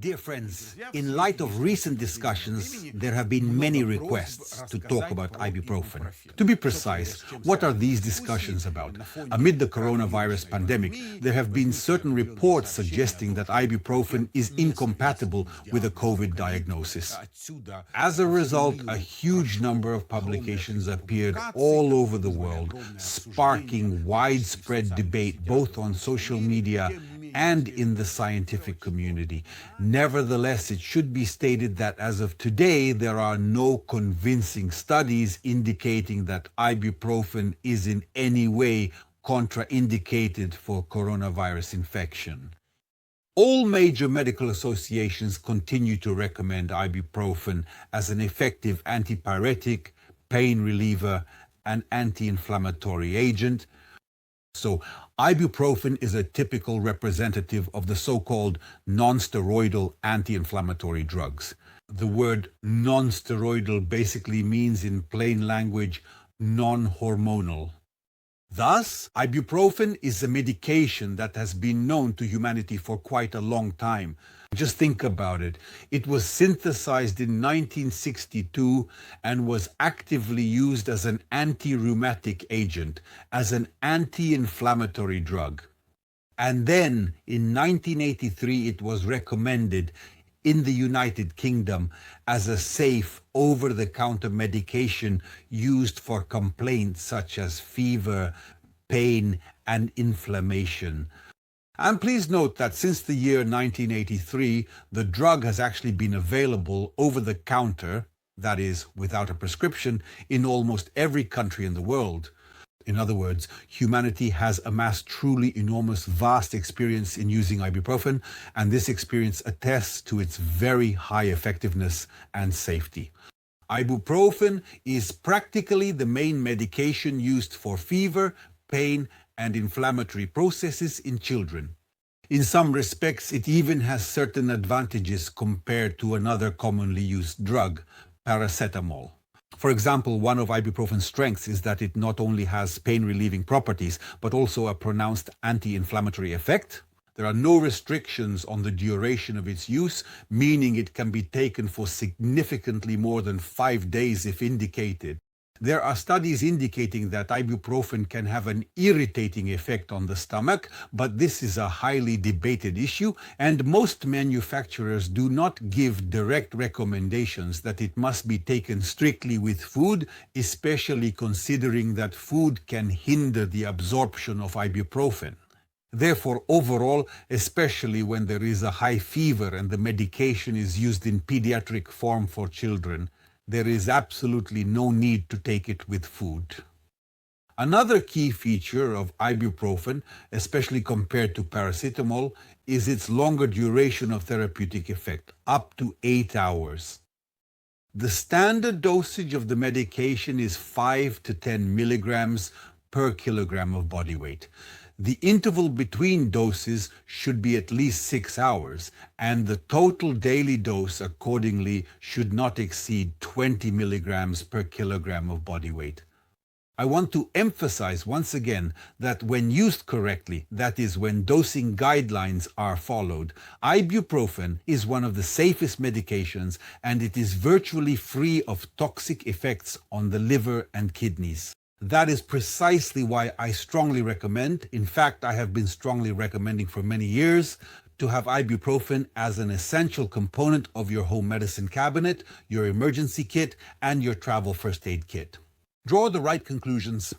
Dear friends, in light of recent discussions, there have been many requests to talk about ibuprofen. To be precise, what are these discussions about? Amid the coronavirus pandemic, there have been certain reports suggesting that ibuprofen is incompatible with a COVID diagnosis. As a result, a huge number of publications appeared all over the world, sparking widespread debate both on social media and in the scientific community. Nevertheless, it should be stated that as of today, there are no convincing studies indicating that ibuprofen is in any way contraindicated for coronavirus infection. All major medical associations continue to recommend ibuprofen as an effective antipyretic, pain reliever, and anti-inflammatory agent. So, ibuprofen is a typical representative of the so-called non-steroidal anti-inflammatory drugs. The word non-steroidal basically means in plain language non-hormonal. Thus, ibuprofen is a medication that has been known to humanity for quite a long time. Just think about it. It was synthesized in 1962 and was actively used as an anti-rheumatic agent, as an anti-inflammatory drug. And then, in 1983, it was recommended in the United Kingdom as a safe, over-the-counter medication used for complaints such as fever, pain, and inflammation. And please note that since the year 1983, the drug has actually been available over the counter, that is, without a prescription, in almost every country in the world. In other words, humanity has amassed truly enormous, vast experience in using ibuprofen, and this experience attests to its very high effectiveness and safety. Ibuprofen is practically the main medication used for fever, pain, and inflammatory processes in children. In some respects, it even has certain advantages compared to another commonly used drug, paracetamol. For example, one of ibuprofen's strengths is that it not only has pain-relieving properties, but also a pronounced anti-inflammatory effect. There are no restrictions on the duration of its use, meaning it can be taken for significantly more than 5 days if indicated. There are studies indicating that ibuprofen can have an irritating effect on the stomach, but this is a highly debated issue, and most manufacturers do not give direct recommendations that it must be taken strictly with food, especially considering that food can hinder the absorption of ibuprofen. Therefore, overall, especially when there is a high fever and the medication is used in pediatric form for children, there is absolutely no need to take it with food. Another key feature of ibuprofen, especially compared to paracetamol, is its longer duration of therapeutic effect, up to 8 hours. The standard dosage of the medication is 5 to 10 milligrams per kilogram of body weight. The interval between doses should be at least 6 hours, and the total daily dose accordingly should not exceed 20 milligrams per kilogram of body weight. I want to emphasize once again that when used correctly, that is, when dosing guidelines are followed, ibuprofen is one of the safest medications, and it is virtually free of toxic effects on the liver and kidneys. That is precisely why I strongly recommend, in fact, I have been strongly recommending for many years, to have ibuprofen as an essential component of your home medicine cabinet, your emergency kit, and your travel first aid kit. Draw the right conclusions